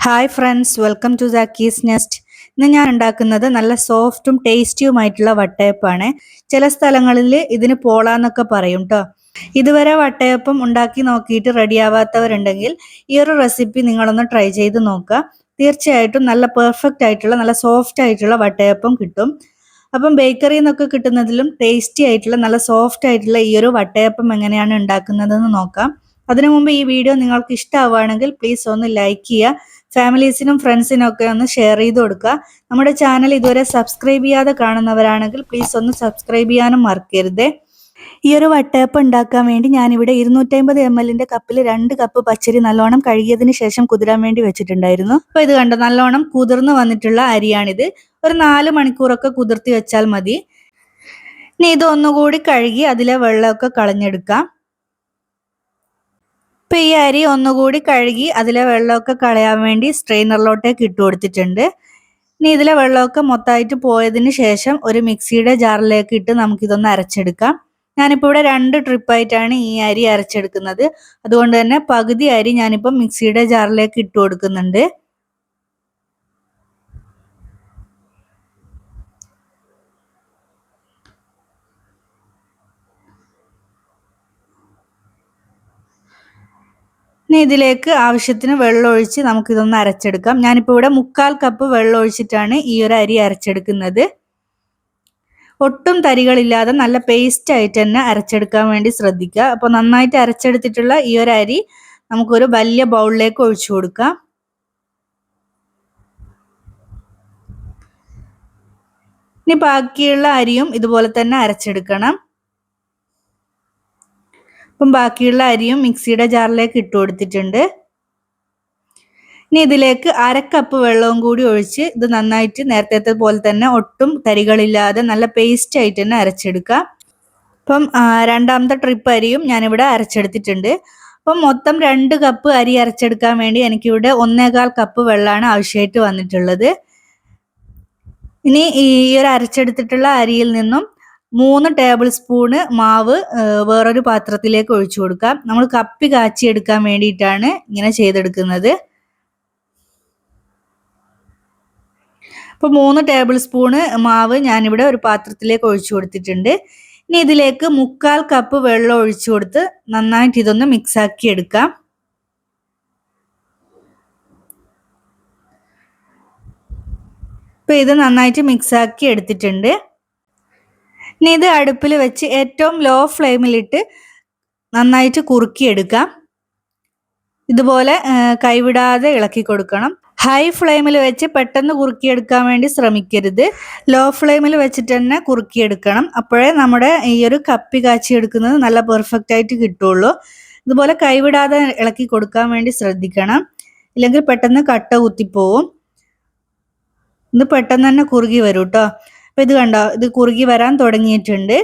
Hi friends, welcome to സാക്കീസ് nest. ഇന്ന് ഞാൻ ഉണ്ടാക്കുന്നത് നല്ല സോഫ്റ്റും ടേസ്റ്റിയുമായിട്ടുള്ള വട്ടയപ്പാണ്. ചില സ്ഥലങ്ങളിൽ ഇതിന് പോളാന്നൊക്കെ പറയും കേട്ടോ. ഇതുവരെ വട്ടയപ്പം ഉണ്ടാക്കി നോക്കിയിട്ട് റെഡിയാവാത്തവരുണ്ടെങ്കിൽ ഈ ഒരു റെസിപ്പി നിങ്ങളൊന്ന് ട്രൈ ചെയ്ത് നോക്കുക. തീർച്ചയായിട്ടും നല്ല പെർഫെക്റ്റ് ആയിട്ടുള്ള നല്ല സോഫ്റ്റ് ആയിട്ടുള്ള വട്ടയപ്പം കിട്ടും. അപ്പം ബേക്കറിയിൽ നിന്നൊക്കെ കിട്ടുന്നതിലും ടേസ്റ്റി ആയിട്ടുള്ള നല്ല സോഫ്റ്റ് ആയിട്ടുള്ള ഈ ഒരു വട്ടയപ്പം എങ്ങനെയാണ് ഉണ്ടാക്കുന്നതെന്ന് നോക്കാം. അതിനു മുമ്പ് ഈ വീഡിയോ നിങ്ങൾക്ക് ഇഷ്ടമാവുകയാണെങ്കിൽ പ്ലീസ് ഒന്ന് ലൈക്ക് ചെയ്യുക. ഫാമിലീസിനും ഫ്രണ്ട്സിനും ഒക്കെ ഒന്ന് ഷെയർ ചെയ്ത് കൊടുക്കുക. നമ്മുടെ ചാനൽ ഇതുവരെ സബ്സ്ക്രൈബ് ചെയ്യാതെ കാണുന്നവരാണെങ്കിൽ പ്ലീസ് ഒന്ന് സബ്സ്ക്രൈബ് ചെയ്യാനും മറക്കരുത്. ഈ ഒരു വട്ടയപ്പം ഉണ്ടാക്കാൻ വേണ്ടി ഞാനിവിടെ 250 ml കപ്പിൽ 2 കപ്പ് പച്ചരി നല്ലോണം കഴുകിയതിന് ശേഷം കുതിരാൻ വേണ്ടി വെച്ചിട്ടുണ്ടായിരുന്നു. അപ്പോൾ ഇത് കണ്ടോ, നല്ലോണം കുതിർന്ന് വന്നിട്ടുള്ള അരിയാണിത്. ഒരു 4 മണിക്കൂറൊക്കെ കുതിർത്തി വെച്ചാൽ മതി. ഇനി ഇത് ഒന്നുകൂടി കഴുകി അതിലെ വെള്ളമൊക്കെ കളഞ്ഞെടുക്കാം. ഇപ്പം ഈ അരി ഒന്നുകൂടി കഴുകി അതിലെ വെള്ളമൊക്കെ കളയാൻ വേണ്ടി സ്ട്രെയിനറിലോട്ടേക്ക് ഇട്ട് കൊടുത്തിട്ടുണ്ട്. ഇനി ഇതിലെ വെള്ളമൊക്കെ മൊത്തമായിട്ട് പോയതിന് ശേഷം ഒരു മിക്സിയുടെ ജാറിലേക്ക് ഇട്ട് നമുക്കിതൊന്ന് അരച്ചെടുക്കാം. ഞാനിപ്പോൾ ഇവിടെ 2 ട്രിപ്പായിട്ടാണ് ഈ അരി അരച്ചെടുക്കുന്നത്. അതുകൊണ്ട് തന്നെ പകുതി അരി ഞാനിപ്പോൾ മിക്സിയുടെ ജാറിലേക്ക് ഇട്ട് കൊടുക്കുന്നുണ്ട്. ഇനി ഇതിലേക്ക് ആവശ്യത്തിന് വെള്ളം ഒഴിച്ച് നമുക്കിതൊന്ന് അരച്ചെടുക്കാം. ഞാനിപ്പോൾ ഇവിടെ 1/4 കപ്പ് വെള്ളം ഒഴിച്ചിട്ടാണ് ഈ ഒരു അരി അരച്ചെടുക്കുന്നത്. ഒട്ടും തരികളില്ലാതെ നല്ല പേസ്റ്റ് ആയിട്ട് തന്നെ അരച്ചെടുക്കാൻ വേണ്ടി ശ്രദ്ധിക്കുക. അപ്പോൾ നന്നായിട്ട് അരച്ചെടുത്തിട്ടുള്ള ഈ ഒരു അരി നമുക്കൊരു വലിയ ബൗളിലേക്ക് ഒഴിച്ചു കൊടുക്കാം. ഇനി ബാക്കിയുള്ള അരിയും ഇതുപോലെ തന്നെ അരച്ചെടുക്കണം. അപ്പം ബാക്കിയുള്ള അരിയും മിക്സിയുടെ ജാറിലേക്ക് ഇട്ട് കൊടുത്തിട്ടുണ്ട്. ഇനി ഇതിലേക്ക് 1/2 കപ്പ് വെള്ളവും കൂടി ഒഴിച്ച് ഇത് നന്നായിട്ട് നേരത്തെ പോലെ തന്നെ ഒട്ടും തരികളില്ലാതെ നല്ല പേസ്റ്റ് ആയിട്ട് തന്നെ അരച്ചെടുക്കാം. അപ്പം രണ്ടാമത്തെ ട്രിപ്പ് അരിയും ഞാനിവിടെ അരച്ചെടുത്തിട്ടുണ്ട്. അപ്പം മൊത്തം 2 കപ്പ് അരി അരച്ചെടുക്കാൻ വേണ്ടി എനിക്കിവിടെ 1/4 കപ്പ് വെള്ളമാണ് ആവശ്യമായിട്ട് വന്നിട്ടുള്ളത്. ഇനി ഈ ഒരു അരച്ചെടുത്തിട്ടുള്ള അരിയിൽ നിന്നും 3 ടേബിൾ സ്പൂണ് മാവ് വേറൊരു പാത്രത്തിലേക്ക് ഒഴിച്ചു കൊടുക്കാം. നമ്മൾ കപ്പി കാച്ചി എടുക്കാൻ വേണ്ടിയിട്ടാണ് ഇങ്ങനെ ചെയ്തെടുക്കുന്നത്. അപ്പോൾ 3 ടേബിൾ സ്പൂണ് മാവ് ഞാനിവിടെ ഒരു പാത്രത്തിലേക്ക് ഒഴിച്ചു കൊടുത്തിട്ടുണ്ട്. ഇനി ഇതിലേക്ക് 1/4 കപ്പ് വെള്ളം ഒഴിച്ചു കൊടുത്ത് നന്നായിട്ട് ഇതൊന്ന് മിക്സാക്കി എടുക്കാം. ഇപ്പോൾ ഇത് നന്നായിട്ട് മിക്സാക്കി എടുത്തിട്ടുണ്ട്. ഇനി ഇത് അടുപ്പിൽ വെച്ച് ഏറ്റവും ലോ ഫ്ലെയിമിലിട്ട് നന്നായിട്ട് കുറുക്കിയെടുക്കാം. ഇതുപോലെ കൈവിടാതെ ഇളക്കി കൊടുക്കണം. ഹൈ ഫ്ലെയിമിൽ വെച്ച് പെട്ടെന്ന് കുറുക്കിയെടുക്കാൻ വേണ്ടി ശ്രമിക്കരുത്. ലോ ഫ്ലെയിമിൽ വെച്ചിട്ട് തന്നെ കുറുക്കിയെടുക്കണം. അപ്പോഴേ നമ്മുടെ ഈ ഒരു കപ്പി കാച്ചി എടുക്കുന്നത് നല്ല പെർഫെക്റ്റ് ആയിട്ട് കിട്ടുള്ളൂ. ഇതുപോലെ കൈവിടാതെ ഇളക്കി കൊടുക്കാൻ വേണ്ടി ശ്രദ്ധിക്കണം. ഇല്ലെങ്കിൽ പെട്ടെന്ന് കട്ട കുത്തിപ്പോവും. ഇത് പെട്ടെന്ന് തന്നെ കുറുകി വരും കേട്ടോ. അപ്പോൾ ഇത് കണ്ടോ, ഇത് കുറുകി വരാൻ തുടങ്ങിയിട്ടുണ്ട്.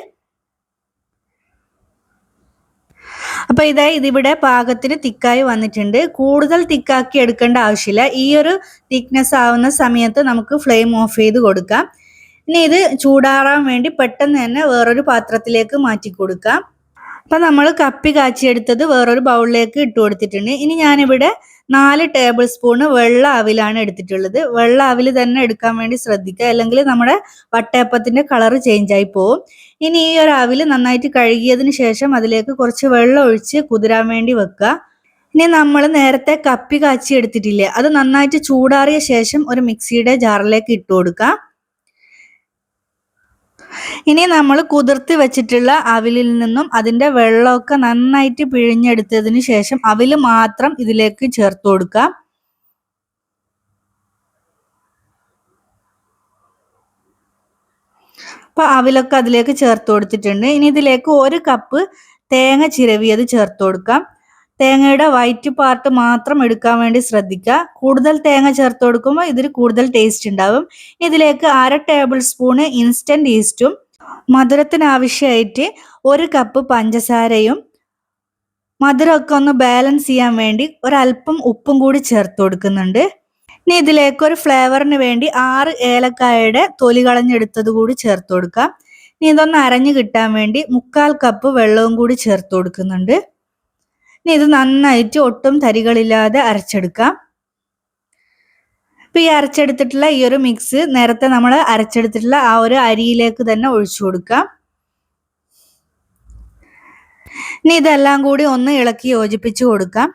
അപ്പോൾ ഇതിവിടെ പാകത്തിന് തിക്കായി വന്നിട്ടുണ്ട്. കൂടുതൽ തിക്കാക്കി എടുക്കേണ്ട ആവശ്യമില്ല. ഈ ഒരു തിക്നെസ് ആവുന്ന സമയത്ത് നമുക്ക് ഫ്ലെയിം ഓഫ് ചെയ്ത് കൊടുക്കാം. ഇനി ഇത് ചൂടാറാൻ വേണ്ടി പെട്ടെന്ന് തന്നെ വേറൊരു പാത്രത്തിലേക്ക് മാറ്റി കൊടുക്കാം. അപ്പം നമ്മൾ കപ്പി കാച്ചിയെടുത്തത് വേറൊരു ബൗളിലേക്ക് ഇട്ട് കൊടുത്തിട്ടുണ്ട്. ഇനി ഞാനിവിടെ 4 ടേബിൾ സ്പൂണ് വെള്ള അവിലാണ് എടുത്തിട്ടുള്ളത്. വെള്ള അവിൽ തന്നെ എടുക്കാൻ വേണ്ടി ശ്രദ്ധിക്കുക, അല്ലെങ്കിൽ നമ്മുടെ വട്ടയപ്പത്തിൻ്റെ കളറ് ചേഞ്ചായി പോവും. ഇനി ഈ ഒരു അവിൽ നന്നായിട്ട് കഴുകിയതിന് ശേഷം അതിലേക്ക് കുറച്ച് വെള്ളം ഒഴിച്ച് കുതിരാൻ വേണ്ടി വെക്കുക. ഇനി നമ്മൾ നേരത്തെ കപ്പി കാച്ചി എടുത്തിട്ടില്ലേ, അത് നന്നായിട്ട് ചൂടാറിയ ശേഷം ഒരു മിക്സിയുടെ ജാറിലേക്ക് ഇട്ട് കൊടുക്കാം. ഇനി നമ്മൾ കുതിർത്തി വെച്ചിട്ടുള്ള അവിലിൽ നിന്നും അതിൻ്റെ വെള്ളമൊക്കെ നന്നായിട്ട് പിഴിഞ്ഞെടുത്തതിന് ശേഷം അവിൽ മാത്രം ഇതിലേക്ക് ചേർത്ത് കൊടുക്കാം. അപ്പോൾ അവിലൊക്കെ അതിലേക്ക് ചേർത്ത് കൊടുത്തിട്ടുണ്ട്. ഇനി ഇതിലേക്ക് 1 കപ്പ് തേങ്ങ ചിരവിയത് ചേർത്ത് കൊടുക്കാം. തേങ്ങയുടെ വൈറ്റ് പാർട്ട് മാത്രം എടുക്കാൻ വേണ്ടി ശ്രദ്ധിക്കുക. കൂടുതൽ തേങ്ങ ചേർത്ത് കൊടുക്കുമ്പോൾ ഇതിൽ കൂടുതൽ ടേസ്റ്റ് ഉണ്ടാവും. ഇതിലേക്ക് 1/2 ടേബിൾ സ്പൂണ് ഇൻസ്റ്റൻറ്റ് ഈസ്റ്റും മധുരത്തിന് ആവശ്യമായിട്ട് 1 കപ്പ് പഞ്ചസാരയും മധുരമൊക്കെ ഒന്ന് ബാലൻസ് ചെയ്യാൻ വേണ്ടി ഒരല്പം ഉപ്പും കൂടി ചേർത്ത് കൊടുക്കുന്നുണ്ട്. ഇനി ഇതിലേക്ക് ഒരു ഫ്ലേവറിന് വേണ്ടി 6 ഏലക്കായയുടെ തൊലി കളഞ്ഞെടുത്തത് കൂടി ചേർത്ത് കൊടുക്കാം. ഇനി ഇതൊന്ന് അരഞ്ഞു കിട്ടാൻ വേണ്ടി 1/4 കപ്പ് വെള്ളവും കൂടി ചേർത്ത് കൊടുക്കുന്നുണ്ട്. ഇനി ഇത് നന്നായിട്ട് ഒട്ടും തരികളില്ലാതെ അരച്ചെടുക്കാം. ഇപ്പം ഈ അരച്ചെടുത്തിട്ടുള്ള ഈ ഒരു മിക്സ് നേരത്തെ നമ്മൾ അരച്ചെടുത്തിട്ടുള്ള ആ ഒരു അരിയിലേക്ക് തന്നെ ഒഴിച്ചു കൊടുക്കാം. ഇനി ഇതെല്ലാം കൂടി ഒന്ന് ഇളക്കി യോജിപ്പിച്ച് കൊടുക്കാം.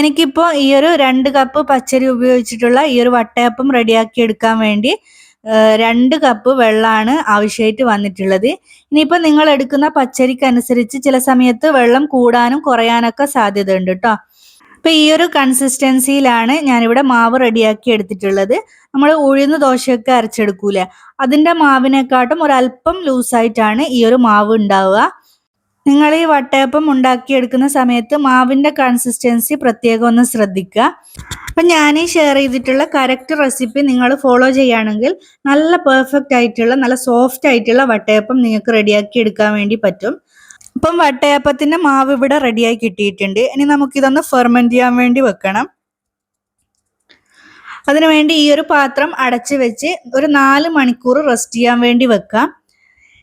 എനിക്കിപ്പോൾ ഈ ഒരു 2 കപ്പ് പച്ചരി ഉപയോഗിച്ചിട്ടുള്ള ഈ ഒരു വട്ടയപ്പം റെഡിയാക്കി എടുക്കാൻ വേണ്ടി 2 കപ്പ് വെള്ളമാണ് ആവശ്യമായിട്ട് വന്നിട്ടുള്ളത്. ഇനിയിപ്പോൾ നിങ്ങൾ എടുക്കുന്ന പച്ചരിക്കനുസരിച്ച് ചില സമയത്ത് വെള്ളം കൂടാനും കുറയാനൊക്കെ സാധ്യത ഉണ്ട് കേട്ടോ. അപ്പോൾ ഈ ഒരു കൺസിസ്റ്റൻസിയിലാണ് ഞാനിവിടെ മാവ് റെഡിയാക്കി എടുത്തിട്ടുള്ളത്. നമ്മൾ ഉഴുന്ന് ദോശയൊക്കെ അരച്ചെടുക്കൂലേ, അതിൻ്റെ മാവിനെക്കാട്ടും ഒരല്പം ലൂസായിട്ടാണ് ഈ ഒരു മാവ് ഉണ്ടാവുക. നിങ്ങൾ ഈ വട്ടയപ്പം ഉണ്ടാക്കിയെടുക്കുന്ന സമയത്ത് മാവിൻ്റെ കൺസിസ്റ്റൻസി പ്രത്യേകം ഒന്ന് ശ്രദ്ധിക്കുക. അപ്പം ഞാൻ ഈ ഷെയർ ചെയ്തിട്ടുള്ള കറക്റ്റ് റെസിപ്പി നിങ്ങൾ ഫോളോ ചെയ്യുകയാണെങ്കിൽ നല്ല പെർഫെക്റ്റ് ആയിട്ടുള്ള നല്ല സോഫ്റ്റ് ആയിട്ടുള്ള വട്ടയപ്പം നിങ്ങൾക്ക് റെഡിയാക്കി എടുക്കാൻ വേണ്ടി പറ്റും. അപ്പം വട്ടയപ്പത്തിൻ്റെ മാവ് ഇവിടെ റെഡിയായി കിട്ടിയിട്ടുണ്ട്. ഇനി നമുക്കിതൊന്ന് ഫെർമെൻറ്റ് ചെയ്യാൻ വേണ്ടി വെക്കണം. അതിനുവേണ്ടി ഈ ഒരു പാത്രം അടച്ച് വെച്ച് ഒരു 4 മണിക്കൂർ റെസ്റ്റ് ചെയ്യാൻ വേണ്ടി വെക്കാം.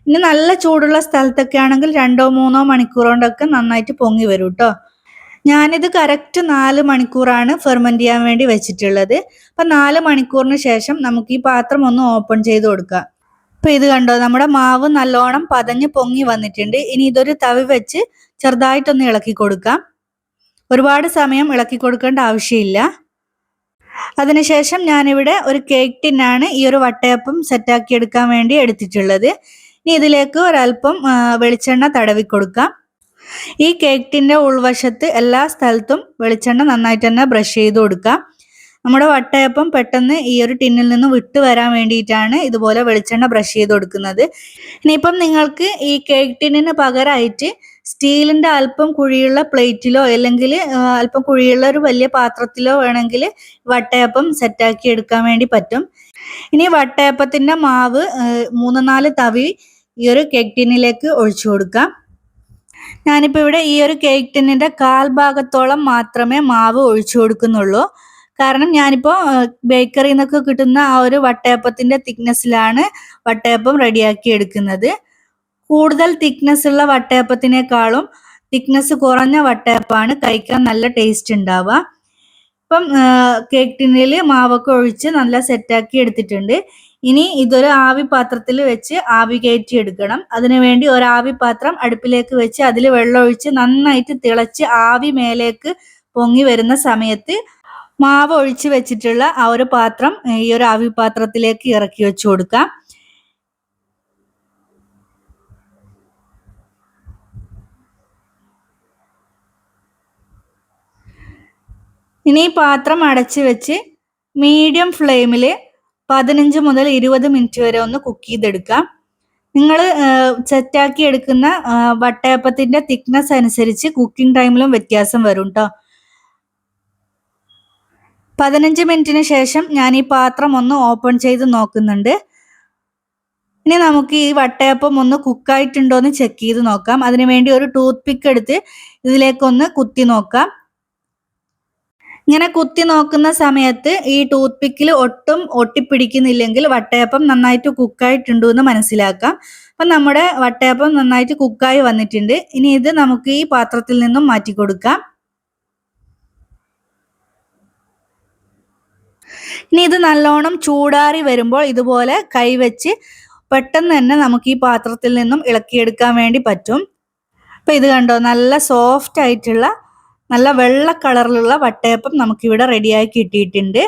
ഇനി നല്ല ചൂടുള്ള സ്ഥലത്തൊക്കെ ആണെങ്കിൽ 2-3 മണിക്കൂർ കൊണ്ടൊക്കെ നന്നായിട്ട് പൊങ്ങി വരും കേട്ടോ. ഞാനിത് കറക്റ്റ് 4 മണിക്കൂറാണ് ഫെർമെൻറ്റ് ചെയ്യാൻ വേണ്ടി വെച്ചിട്ടുള്ളത്. അപ്പം 4 മണിക്കൂറിന് ശേഷം നമുക്ക് ഈ പാത്രം ഒന്ന് ഓപ്പൺ ചെയ്ത് കൊടുക്കാം. അപ്പം ഇത് കണ്ടോ, നമ്മുടെ മാവ് നല്ലോണം പതഞ്ഞ് പൊങ്ങി വന്നിട്ടുണ്ട്. ഇനി ഇതൊരു തവി വെച്ച് ചെറുതായിട്ടൊന്ന് ഇളക്കി കൊടുക്കാം. ഒരുപാട് സമയം ഇളക്കി കൊടുക്കേണ്ട ആവശ്യമില്ല. അതിനുശേഷം ഞാനിവിടെ ഒരു കേക്ക് ടിന്നാണ് ഈ ഒരു വട്ടയപ്പം സെറ്റാക്കി എടുക്കാൻ വേണ്ടി എടുത്തിട്ടുള്ളത്. ഇനി ഇതിലേക്ക് ഒരല്പം വെളിച്ചെണ്ണ തടവി കൊടുക്കാം. ഈ കേക്ക് ടിൻ്റെ ഉൾവശത്ത് എല്ലാ സ്ഥലത്തും വെളിച്ചെണ്ണ നന്നായിട്ട് തന്നെ ബ്രഷ് ചെയ്ത് കൊടുക്കാം. നമ്മുടെ വട്ടയപ്പം പെട്ടെന്ന് ഈ ഒരു ടിന്നിൽ നിന്ന് വിട്ട് വരാൻ വേണ്ടിയിട്ടാണ് ഇതുപോലെ വെളിച്ചെണ്ണ ബ്രഷ് ചെയ്ത് കൊടുക്കുന്നത്. ഇനിയിപ്പം നിങ്ങൾക്ക് ഈ കേക്ക് ടിന്നിന് പകരമായിട്ട് സ്റ്റീലിൻ്റെ അല്പം കുഴിയുള്ള പ്ലേറ്റിലോ അല്ലെങ്കിൽ അല്പം കുഴിയുള്ള ഒരു വലിയ പാത്രത്തിലോ വേണമെങ്കിൽ വട്ടയപ്പം സെറ്റാക്കി എടുക്കാൻ വേണ്ടി പറ്റും. ഇനി വട്ടയപ്പത്തിൻ്റെ മാവ് 3-4 തവി ഈ ഒരു കേക്ക് ടിന്നിലേക്ക് ഒഴിച്ചു കൊടുക്കാം. ഞാനിപ്പോൾ ഇവിടെ ഈ ഒരു കേക്ക് ടിന്നിൻ്റെ 1/4 ഭാഗത്തോളം മാത്രമേ മാവ് ഒഴിച്ചു കൊടുക്കുന്നുള്ളൂ. കാരണം ഞാനിപ്പോൾ ബേക്കറിയിൽ നിന്നൊക്കെ കിട്ടുന്ന ആ ഒരു വട്ടയപ്പത്തിൻ്റെ തിക്നെസ്സിലാണ് വട്ടയപ്പം റെഡിയാക്കി എടുക്കുന്നത്. കൂടുതൽ തിക്നെസ് ഉള്ള വട്ടയപ്പത്തിനേക്കാളും തിക്നെസ് കുറഞ്ഞ വട്ടയപ്പമാണ് കഴിക്കാൻ നല്ല ടേസ്റ്റ് ഉണ്ടാവുക. ഇപ്പം കേക്ക് ടിന്നിൽ മാവൊക്കെ ഒഴിച്ച് നല്ല സെറ്റാക്കി എടുത്തിട്ടുണ്ട്. ഇനി ഇതൊരു ആവി പാത്രത്തിൽ വെച്ച് ആവി കയറ്റി എടുക്കണം. അതിനുവേണ്ടി ഒരു ആവി പാത്രം അടുപ്പിലേക്ക് വെച്ച് അതിൽ വെള്ളം ഒഴിച്ച് നന്നായിട്ട് തിളച്ച് ആവി മേലേക്ക് പൊങ്ങി വരുന്ന സമയത്ത് മാവ് ഒഴിച്ച് വെച്ചിട്ടുള്ള ആ ഒരു പാത്രം ഈ ഒരു ആവി പാത്രത്തിലേക്ക് ഇറക്കി വെച്ച് കൊടുക്കാം. ഇനി ഈ പാത്രം അടച്ച് വെച്ച് മീഡിയം ഫ്ലെയിമിൽ 15 മുതൽ 20 മിനിറ്റ് വരെ ഒന്ന് കുക്ക് ചെയ്തെടുക്കാം. നിങ്ങൾ സെറ്റാക്കി എടുക്കുന്ന വട്ടയപ്പത്തിൻ്റെ തിക്നെസ് അനുസരിച്ച് കുക്കിംഗ് ടൈമിലും വ്യത്യാസം വരും കേട്ടോ. 15 മിനിറ്റിന് ശേഷം ഞാൻ ഈ പാത്രം ഒന്ന് ഓപ്പൺ ചെയ്ത് നോക്കുന്നുണ്ട്. ഇനി നമുക്ക് ഈ വട്ടയപ്പം ഒന്ന് കുക്കായിട്ടുണ്ടോ എന്ന് ചെക്ക് ചെയ്ത് നോക്കാം. അതിനുവേണ്ടി ഒരു ടൂത്ത് പിക്ക് എടുത്ത് ഇതിലേക്കൊന്ന് കുത്തി നോക്കാം. ഇങ്ങനെ കുത്തി നോക്കുന്ന സമയത്ത് ഈ ടൂത്ത് പിക്കിൽ ഒട്ടും ഒട്ടിപ്പിടിക്കുന്നില്ലെങ്കിൽ വട്ടയപ്പം നന്നായിട്ട് കുക്കായിട്ടുണ്ടോ എന്ന് മനസ്സിലാക്കാം. അപ്പം നമ്മുടെ വട്ടയപ്പം നന്നായിട്ട് കുക്കായി വന്നിട്ടുണ്ട്. ഇനി ഇത് നമുക്ക് ഈ പാത്രത്തിൽ നിന്നും മാറ്റി കൊടുക്കാം. ഇനി ഇത് നല്ലോണം ചൂടാറി വരുമ്പോൾ ഇതുപോലെ കൈവച്ച് പെട്ടെന്ന് തന്നെ നമുക്ക് ഈ പാത്രത്തിൽ നിന്നും ഇളക്കിയെടുക്കാൻ വേണ്ടി പറ്റും. അപ്പം ഇത് കണ്ടോ, നല്ല സോഫ്റ്റ് ആയിട്ടുള്ള നല്ല വെള്ള കളറിലുള്ള വട്ടയപ്പം നമുക്കിവിടെ റെഡിയായി കിട്ടിയിട്ടുണ്ട്.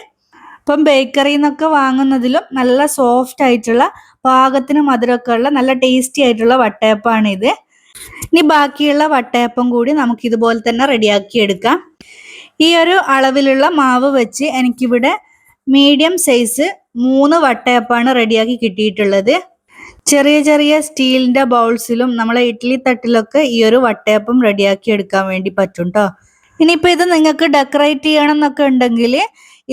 അപ്പം ബേക്കറിയിൽ നിന്നൊക്കെ വാങ്ങുന്നതിലും നല്ല സോഫ്റ്റ് ആയിട്ടുള്ള പാകത്തിന് മധുരമൊക്കെ ഉള്ള നല്ല ടേസ്റ്റി ആയിട്ടുള്ള വട്ടയപ്പമാണിത്. ഇനി ബാക്കിയുള്ള വട്ടയപ്പം കൂടി നമുക്ക് ഇതുപോലെ തന്നെ റെഡിയാക്കി എടുക്കാം. ഈ ഒരു അളവിലുള്ള മാവ് വെച്ച് എനിക്കിവിടെ മീഡിയം സൈസ് 3 വട്ടയപ്പമാണ് റെഡിയാക്കി കിട്ടിയിട്ടുള്ളത്. ചെറിയ ചെറിയ സ്റ്റീലിൻ്റെ ബൗൾസിലും നമ്മളെ ഇഡ്ഡലി തട്ടിലൊക്കെ ഈ ഒരു വട്ടയപ്പം റെഡിയാക്കി എടുക്കാൻ വേണ്ടി പറ്റും കേട്ടോ. ഇനിയിപ്പോൾ ഇത് നിങ്ങൾക്ക് ഡെക്കറേറ്റ് ചെയ്യണം എന്നൊക്കെ ഉണ്ടെങ്കിൽ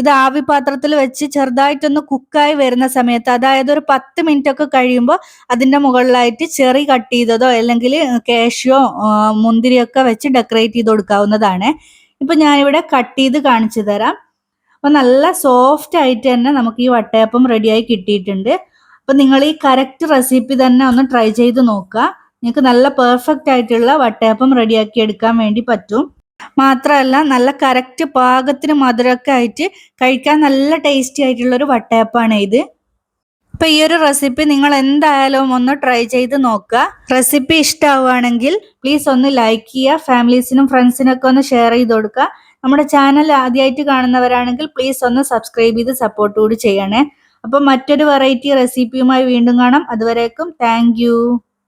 ഇത് ആവി പാത്രത്തിൽ വെച്ച് ചെറുതായിട്ടൊന്ന് കുക്കായി വരുന്ന സമയത്ത്, അതായത് ഒരു 10 മിനിറ്റ് ഒക്കെ കഴിയുമ്പോൾ അതിൻ്റെ മുകളിലായിട്ട് ചെറി കട്ട് ചെയ്തതോ അല്ലെങ്കിൽ കാഷ്യോ മുന്തിരിയൊക്കെ വെച്ച് ഡെക്കറേറ്റ് ചെയ്ത് കൊടുക്കാവുന്നതാണ്. ഇപ്പം ഞാനിവിടെ കട്ട് ചെയ്ത് കാണിച്ചു തരാം. അപ്പോൾ നല്ല സോഫ്റ്റ് ആയിട്ട് തന്നെ നമുക്ക് ഈ വട്ടയപ്പം റെഡിയായി കിട്ടിയിട്ടുണ്ട്. അപ്പം നിങ്ങൾ ഈ കറക്റ്റ് റെസിപ്പി തന്നെ ഒന്ന് ട്രൈ ചെയ്ത് നോക്കുക. നിങ്ങൾക്ക് നല്ല പെർഫെക്റ്റ് ആയിട്ടുള്ള വട്ടയപ്പം റെഡിയാക്കി എടുക്കാൻ വേണ്ടി പറ്റും. മാത്രമല്ല നല്ല കറക്റ്റ് പാകത്തിന് മധുരമൊക്കെ ആയിട്ട് കഴിക്കാൻ നല്ല ടേസ്റ്റി ആയിട്ടുള്ളൊരു വട്ടയപ്പമാണ് ഇത്. അപ്പൊ ഈ ഒരു റെസിപ്പി നിങ്ങൾ എന്തായാലും ഒന്ന് ട്രൈ ചെയ്ത് നോക്കുക. റെസിപ്പി ഇഷ്ടമാവുകയാണെങ്കിൽ പ്ലീസ് ഒന്ന് ലൈക്ക് ചെയ്യുക, ഫാമിലീസിനും ഫ്രണ്ട്സിനൊക്കെ ഒന്ന് ഷെയർ ചെയ്ത് കൊടുക്കുക. നമ്മുടെ ചാനൽ ആദ്യമായിട്ട് കാണുന്നവരാണെങ്കിൽ പ്ലീസ് ഒന്ന് സബ്സ്ക്രൈബ് ചെയ്ത് സപ്പോർട്ട് കൂടി ചെയ്യണേ. അപ്പോൾ മറ്റൊരു വെറൈറ്റി റെസിപ്പിയുമായി വീണ്ടും കാണാം. അതുവരേക്കും താങ്ക് യു.